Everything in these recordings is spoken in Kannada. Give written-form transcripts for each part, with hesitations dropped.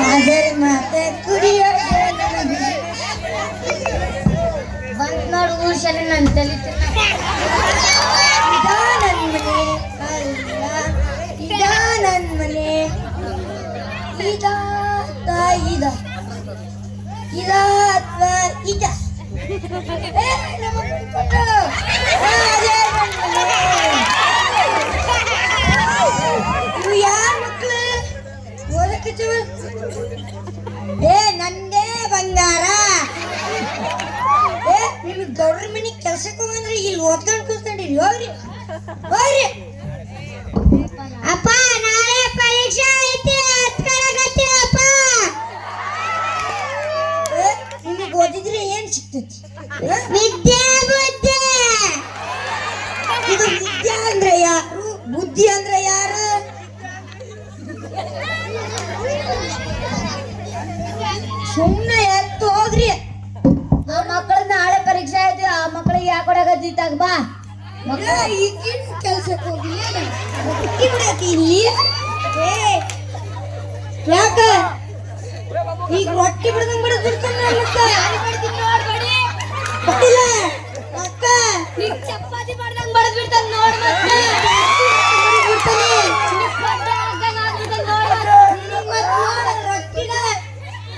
ಆದರೆ ಮಾತೆ ಕುಡಿಯೋದು ಬಂದ್ ನೋಡು ಊರ್ ಶಾಲೆ ನನ್ನ ತಲೆ ಇದಾ ನನ್ನ ಮನೆ ಅಲ್ಲ ಇದಾ ನನ್ನ ಮನೆ ಇದಾ ಇದ ಇದ ಅಥವಾ ಇದ ನಮ್ಮ ಯಾರ ಮಕ್ಳು ಓದಕ್ಕೆ ನಂದೇ ಬಂಗಾರ ನಿಮಗೆ ಗೌಡ್ರ ಮನೆಗೆ ಕೆಲ್ಸಕ್ಕೆ ಹೋಗಂದ್ರೆ ಇಲ್ಲಿ ಓದ್ಕೊಂಡು ಕೂತ್ಕೊಂಡಿರಿ ಹೋಗ್ರಿ ಹೋಗ್ರಿ ಅಪ್ಪ ನಾಳೆ ಪರೀಕ್ಷೆ ಐತಿ ಅಪ್ಪ ನಿಮಗೆ ಓದಿದ್ರೆ ಏನ್ ಸಿಗ್ತೈತಿ ವಿದ್ಯೆ ಬುದ್ಧಿ ಇದು ವಿದ್ಯೆ ಅಂದ್ರೆ ಯಾರು ಬುದ್ಧಿ ಅಂದ್ರೆ ಯಾರು ಸುಮ್ಮನೆ ಎತ್ತು ಹೋಗ್ರಿ ಆ ಮಕ್ಕಳ ನಾಳೆ ಪರೀಕ್ಷೆ ಆಯ್ತು ಆ ಮಕ್ಕಳಿಗೆ ಯಾಕೆ ಕೊಡಕತ್ತಿತ್ತಾಗ ಬಾ ಈಗಿನ ಕೆಲ್ಸಕ್ಕೆ ಹೋಗಿ ಯಾಕ ಈಗ ರೊಟ್ಟಿ ಬಿಡ್ದಂಗ್ ಬಿಡದ್ ಚಪಾತಿ ಮಾಡ್ದಂಗ್ ಬಡದ್ ಬಿಡ್ತಾನ ನೋಡ್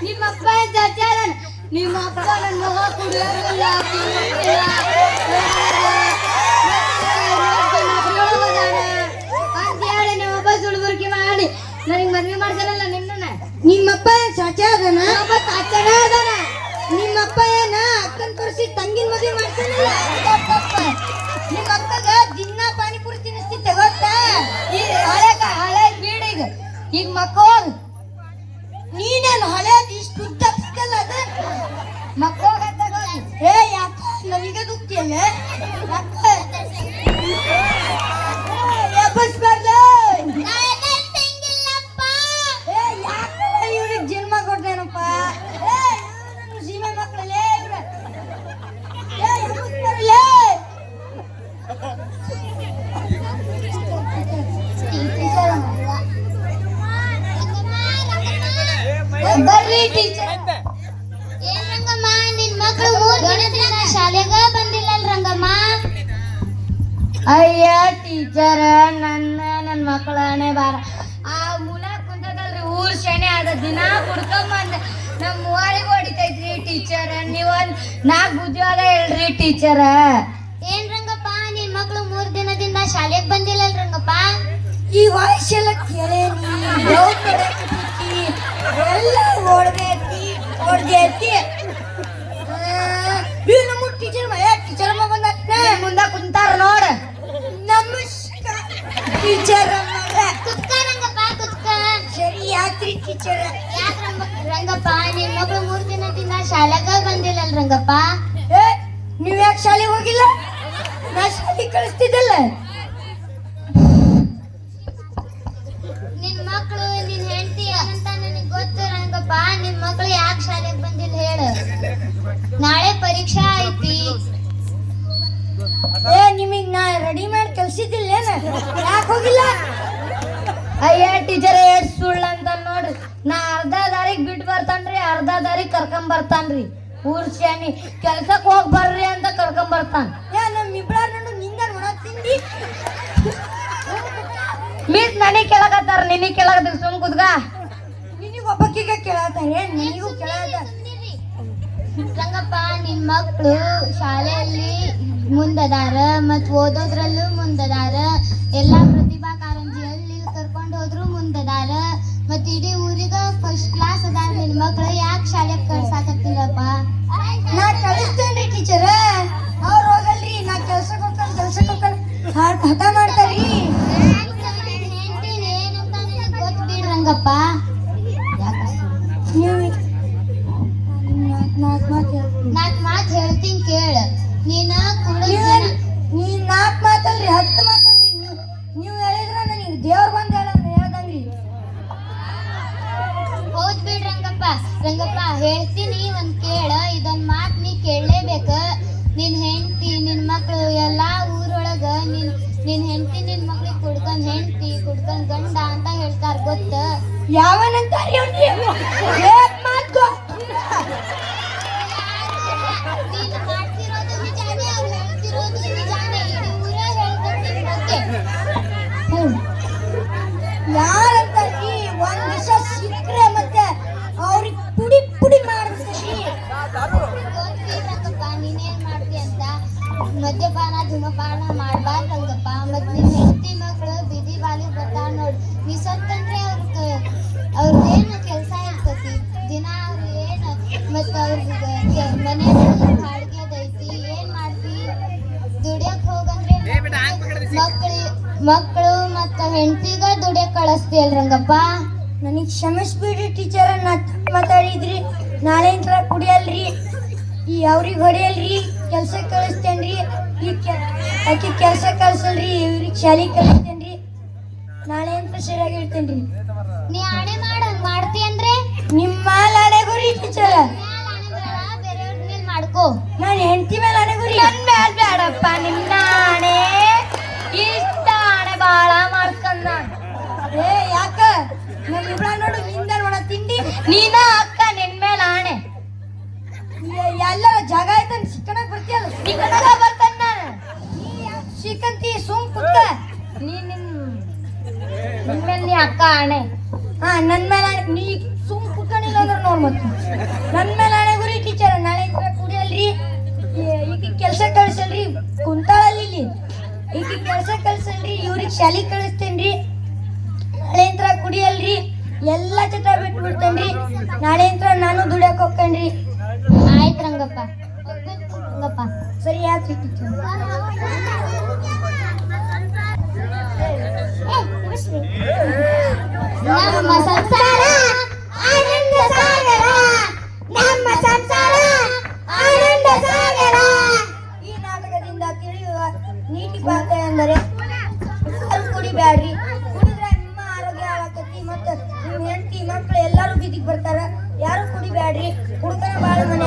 ನಿಮ್ಮಪ್ಪ ನಿಮ್ಮಪ್ಪ ನನ್ನ ಮಗ ಕುಡಿಯೋದಿಲ್ಲ ಅಂತ ಹೇಳಿ ನಿಮ್ಮಪ್ಪ ಸುಳ್ಬುರ್ಕಿ ಮಾಡಿ ನನಗೆ ಮದ್ವೆ ಮಾಡ್ತಾನಲ್ಲ ನಿನ್ನ ನಿಮ್ಮಪ್ಪ ಸಾಚೆ ಅದನ ಅದಾನ ನಿಮ್ಮಪ್ಪ ಏನ ಅಕ್ಕನ ತೋರಿಸಿ ತಂಗಿನ ಮದ್ವೆ ಮಾಡ್ತಾನಲ್ಲ ನಿಮ್ಮ ಅಕ್ಕಗ ದಿನ ಪಾನಿಪುರಿ ತಿನ್ನಿಸ್ತಿದ್ದೆ ಗೊತ್ತಾ ಹಳೆ ಬೀಡ ಈಗ ಮಕ್ಕಳು ನೀನೇನು ಹಳೇದು ಇಷ್ಟು ಉದ್ದ ಸಿಕ್ಕಲ್ಲ ಅದ ಮಕ್ಕಳ ಏ ಯಾಕ ನನಗೆ ದುಃಖಿಯಲ್ಲ ವಾಪಸ್ ಬರ್ಲ ಇವ್ರಿಗೆ ಜನ್ಮ ಕೊಡ್ತೇನಪ್ಪ ಸೀಮೆ ಮಕ್ಕಳಲ್ಲೇ ಬರ್ರಿ ಟೀಚರ್ ಏನ್ ರಂಗಮ್ಮ ನಿನ್ ಮಕ್ಕಳು 3 ದಿನದಿಂದ ಶಾಲೆಗೆ ಬಂದಿಲ್ಲ ರಂಗಮ್ಮ ಅಯ್ಯ ಟೀಚರ್ ನನ್ನ ಮಕ್ಕಳನೇ ಬಾರ ಆ ಮೂಲ ಕುಂತದಲ್ರಿ ಊರ್ ಶನಿ ಅದ ದಿನ ಕುಡ್ಕೊಂಬಂದ ನಮ್ಮ ಮೂವರಿಗೆ ಹೊಡಿತೈತ್ರಿ ಟೀಚರ್ ನೀವೊಂದ್ 4 ಬುದ್ಧಿವಾದ ಹೇಳ್ರಿ ಟೀಚರ್ ಏನ್ ರಂಗಪ್ಪ ನಿನ್ ಮಕ್ಕಳು 3 ದಿನದಿಂದ ಶಾಲೆಗೆ ಬಂದಿಲ್ಲ ರಂಗಪ್ಪ ಈ ವಯಸ್ಸೆಲ್ಲ ಕೇಳೇನಿ ಎಲ್ಲ ಹೊಡ್ದೈತಿ ನಮ್ಮ ಟೀಚರ್ ಟೀಚರ್ ಅಮ್ಮ ಬಂದ ಮುಂದ ಕುಂತಾರ ನೋಡ ನಮಸ್ಕಾರ ಟೀಚರ್ ಕುತ್ಕ ರಂಗಪ್ಪ ಕುತ್ಕ ಸರಿ ಯಾಕ್ರಿ ಟೀಚರ್ ಯಾಕ ರಂಗಪ್ಪ ನಿನ್ ಮಕ್ಕಳು 3 ದಿನದಿಂದ ಶಾಲೆಗೆ ಬಂದಿಲ್ಲ ರಂಗಪ್ಪ ನೀವ್ ಯಾಕೆ ಶಾಲೆಗೆ ಹೋಗಿಲ್ಲ ನಾ ಶಾಲೆಗೆ ಕಳಿಸ್ತಿದ್ದಲ್ಲ ನಿನ್ ಮಕ್ಕಳು ನಿನ್ ಹೆಂಡತಿ ಅಂತ ನನಗೆ ಗೊತ್ತು ರಂಗಪ್ಪ ನಿನ್ ಮಕ್ಕಳು ಯಾಕೆ ಶಾಲೆಗೆ ಬಂದಿಲ್ಲ ಹೇಳು ನಾಳೆ ಪರೀಕ್ಷೆ ಐತಿ ನಿಮಗ್ ನಾ ರೆಡಿ ಮಾಡಿ ಕಲ್ಸಿದ್ದಿಲ್ಲ ಯಾಕೆ ಹೋಗಿಲ್ಲ ಅಯ್ಯ ಟೀಚರ್ ಎಷ್ಟು ಸುಳ್ಳು ಅಂತ ನೋಡ್ರಿ ನಾ ಅರ್ಧ ದಾರಿಗೆ ಬಿಟ್ಟು ಬರ್ತಾನ್ರಿ ಅರ್ಧ ದಾರಿಗೆ ಕರ್ಕೊಂಡ್ ಬರ್ತಾನ್ರಿ ಊರ್ ಶಾನಿ ಕೆಲ್ಸಕ್ಕೆ ಹೋಗಿ ಬರ್ರಿ ಅಂತ ಕರ್ಕೊಂಡ್ ಬರ್ತಾನ ನಮ್ಮಿಬ್ಳಾರ ನೋಡು ನಿಂದ ನೋಡಕ್ ತಿಂದಿ ಮೀಸ್ ನನಗ್ ಕೇಳಕತ್ತಾರ ನಿನಗ್ ಕೇಳಕತ್ತ ಸುಮ್ ಕುದ್ಗ ನಿನಗ್ ಒಬ್ಬಕ್ಕಿಗ ಕೇಳತ್ತಾರೆ ನಿನಗೂ ಕೇಳತ್ತಾರ ರಂಗಪ್ಪ ನಿನ್ ಮಕ್ಕಳು ಶಾಲೆಯಲ್ಲಿ ಮುಂದದಾರ ಮತ್ ಓದೋದ್ರಲ್ಲೂ ಮುಂದದಾರ ಎಲ್ಲಾ ಪ್ರತಿಭಾ ಕಾರಂಜಿಯಲ್ಲಿ ಕರ್ಕೊಂಡು ಹೋದ್ರು ಮುಂದದಾರ ಮತ್ ಇಡೀ ಊರಿಗ ಫಸ್ಟ್ ಕ್ಲಾಸ್ ಅದಾರ ನಿನ್ ಮಕ್ಕಳು ಯಾಕೆ ಶಾಲೆಗೆ ಕಳ್ಸಾಕತ್ತಿಲ್ಲಪ್ಪ ನಾ ಕಳಿಸ್ತೇನ್ರಿ ಟೀಚರ್ ಅವ್ರು ಹೋಗಲ್ರಿ ನಾ ಕೆಲ್ಸಕ್ಕೆ ಹೋಗ್ತಾನೆ ಹಠ ಮಾಡ್ತಾರ್ರಿ ಏನಂತ ಗೊತ್ತು ಬಿಡ್ ರಂಗಪ್ಪ ನಾಲ್ಕು ಮಾತು ಹೇಳ್ತೀನಿ ಕೇಳ ನೀನ್ 4 ಮಾತಲ್ರಿ 10 ಮಾತಲ್ರಿ ನೀವು ಹೇಳಿದ್ರ ನನಗೆ ದೇವ್ರ ಬಂದ ಹೇಳ್ದಂಗ್ರಿ ಹೌದ್ ಬಿಡ್ ರಂಗಪ್ಪ ಹೇಳ್ತೀನಿ ಒಂದ್ ಕೇಳ ಇದೊಂದ್ ಮಾತ್ ನೀ ಕೇಳಲೇಬೇಕ ನಿನ್ ಹೆಂಡತಿ ನಿನ್ ಮಕ್ಳು ಎಲ್ಲಾ ಊರೊಳಗ ನಿನ್ ಹೆಂಡತಿ ನಿನ್ ಮಕ್ಳಿಗೆ ಕುಡ್ಕೊಂಡ್ ಹೆಂಡತಿ ಕುಡ್ಕೊಂಡ್ ಗಂಡ ಅಂತ ಹೇಳ್ತಾರ ಗೊತ್ತ ಯಾವನಂತಾರಿ ಮಕ್ಕಳು ಮತ್ತು ಹೆಂಡತಿಗ ದುಡಿಯಕ್ಕೆ ಕಳಿಸ್ತೀಯಲ್ ರಂಗಪ್ಪ. ನನಗೆ ಕ್ಷಮಿಸ್ಬಿಡ್ರಿ ಟೀಚರ್, ನಾ ತಪ್ಪು ಮಾತಾಡಿದ್ರಿ. ನಾಳೆಯಿಂದ ಕುಡಿಯಲ್ರಿ, ಈ ಅವ್ರಿಗೆ ಹೊಡೆಯಲ್ರಿ, ಕೆಲ್ಸಕ್ಕೆ ಕಳಿಸ್ತೇನ್ರಿ. ಆಕಿ ಕೆಲಸ ಕಳ್ಸಲ್ರಿ, ಇವ್ರಿಗೆ ಶಾಲೆಗೆ ಕಳಿಸ್ತೇನ್ರಿ. ನಾಳೆಯಿಂದ ಸರಿಯಾಗಿ ಇರ್ತೇನ್ರಿ. ನೀ ಆಣೆ ಮಾಡಂಗ್ ಮಾಡ್ತಿ ಅಂದ್ರೆ ನಿಮ್ಮ ಮೇಲೆ ಅಣೆಗುರಿ ಟೀಚರ್. ಬೇರೆಯವ್ರ ಮೇಲೆ ಮಾಡ್ಕೋ. ನಾನು ಹೆಂಡತಿ ಮೇಲೆ ಅಣೆಗುರಿ. ನನ್ನ ಮೇಲೆ ಬೇಡಪ್ಪ ನಿನ್ನ ಆಣೆ. ಇಷ್ಟ ಆಣೆ ಬಾಳ ಮಾಡ್ಕೊಂಡ. ಏ ಯಾಕ ನಮ್ಮ ಇಬ್ರ ನೋಡು, ನಿಂದ ನೋಡ ತಿಂಡಿ ನೀನ ಅಕ್ಕ, ನಿನ್ ಮೇಲೆ ಆಣೆ. ಎಲ್ಲರ ಜಾಗ ಆಯ್ತಾನ ಸಿಕ್ಕಣಕ್ ಬರ್ತೀಯಲ್ಲ, ಸಿಕ್ಕಣಕ ಬರ್ತಾನ ನಾನು. ನೀ ಯಾಕೆ ಸಿಕ್ಕಂತಿ? ಸುಮ್ ಕುತ್ತ. ನಿನ್ ಮೇಲೆ ನೀ ಅಕ್ಕ ಆಣೆ. ಹಾ, ನನ್ ಮೇಲೆ ಆಣೆ. ನೀ ಸುಮ್ ಕುತ್ಕೊಂಡಿಲ್ಲ ಅಂದ್ರೆ ನೋಡ್ ಮತ್ತೆ ನನ್ ಮೇಲೆ ಆಣೆ ಗುರಿ ಟೀಚರ್. ನಾಳೆ ಕುಡಿಯಲ್ರಿ, ಈಗ ಕೆಲಸ ಕಳ್ಸಲ್ರಿ, ಕುಂತಾಳಲ್ಲಿ ಇಲ್ಲಿ. ಈಗ ಕೆಲಸ ಕಳ್ಸಲ್ರಿ, ಇವ್ರಿಗೆ ಶಾಲೆಗೆ ಕಳಿಸ್ತೇನ್ರಿ. ನಾಳೆಯಿಂದ ಕುಡಿಯಲ್ರಿ, ಎಲ್ಲ ಚಟ ಬಿಟ್ಟು ಬಿಡ್ತೇನ್ರಿ. ನಾಳೆಯಿಂದ ನಾನು ದುಡಿಯಕ್ ಹೋಗ್ತೇನ್ರಿ. ಆಯ್ತು ರಂಗಪ್ಪ. ರಂಗಪ್ಪ ಸರಿ ಆಯ್ತು ಟೀಚರ್. ನಮ್ಮ ಸಂಸಾರ ಆನಂದ ಸಾಗರ, ನಮ್ಮ ಸಂಸಾರ ಆನಂದ ಸಾಗರ. ಈ ನಾಟಕದಿಂದ ತಿಳಿಯುವ ನೀತಿ ಪಾಠ ಎಂದರೆ ಸ್ವಲ್ಪ ಕುಡಿಬ್ಯಾಡ್ರಿ. ಕುಡಿದ್ರೆ ನಿಮ್ಮ ಆರೋಗ್ಯ ಹಾಳಾಕತಿ, ಮತ್ತು ನಿಮ್ಮ ಹೆಂಡತಿ ಮಕ್ಕಳು ಎಲ್ಲರೂ ಬೀದಿಗೆ ಬರ್ತಾರ. ಯಾರು ಕುಡಿಬ್ಯಾಡ್ರಿ. ಕುಡ್ಕನ ಬಾಳ ಮನೆ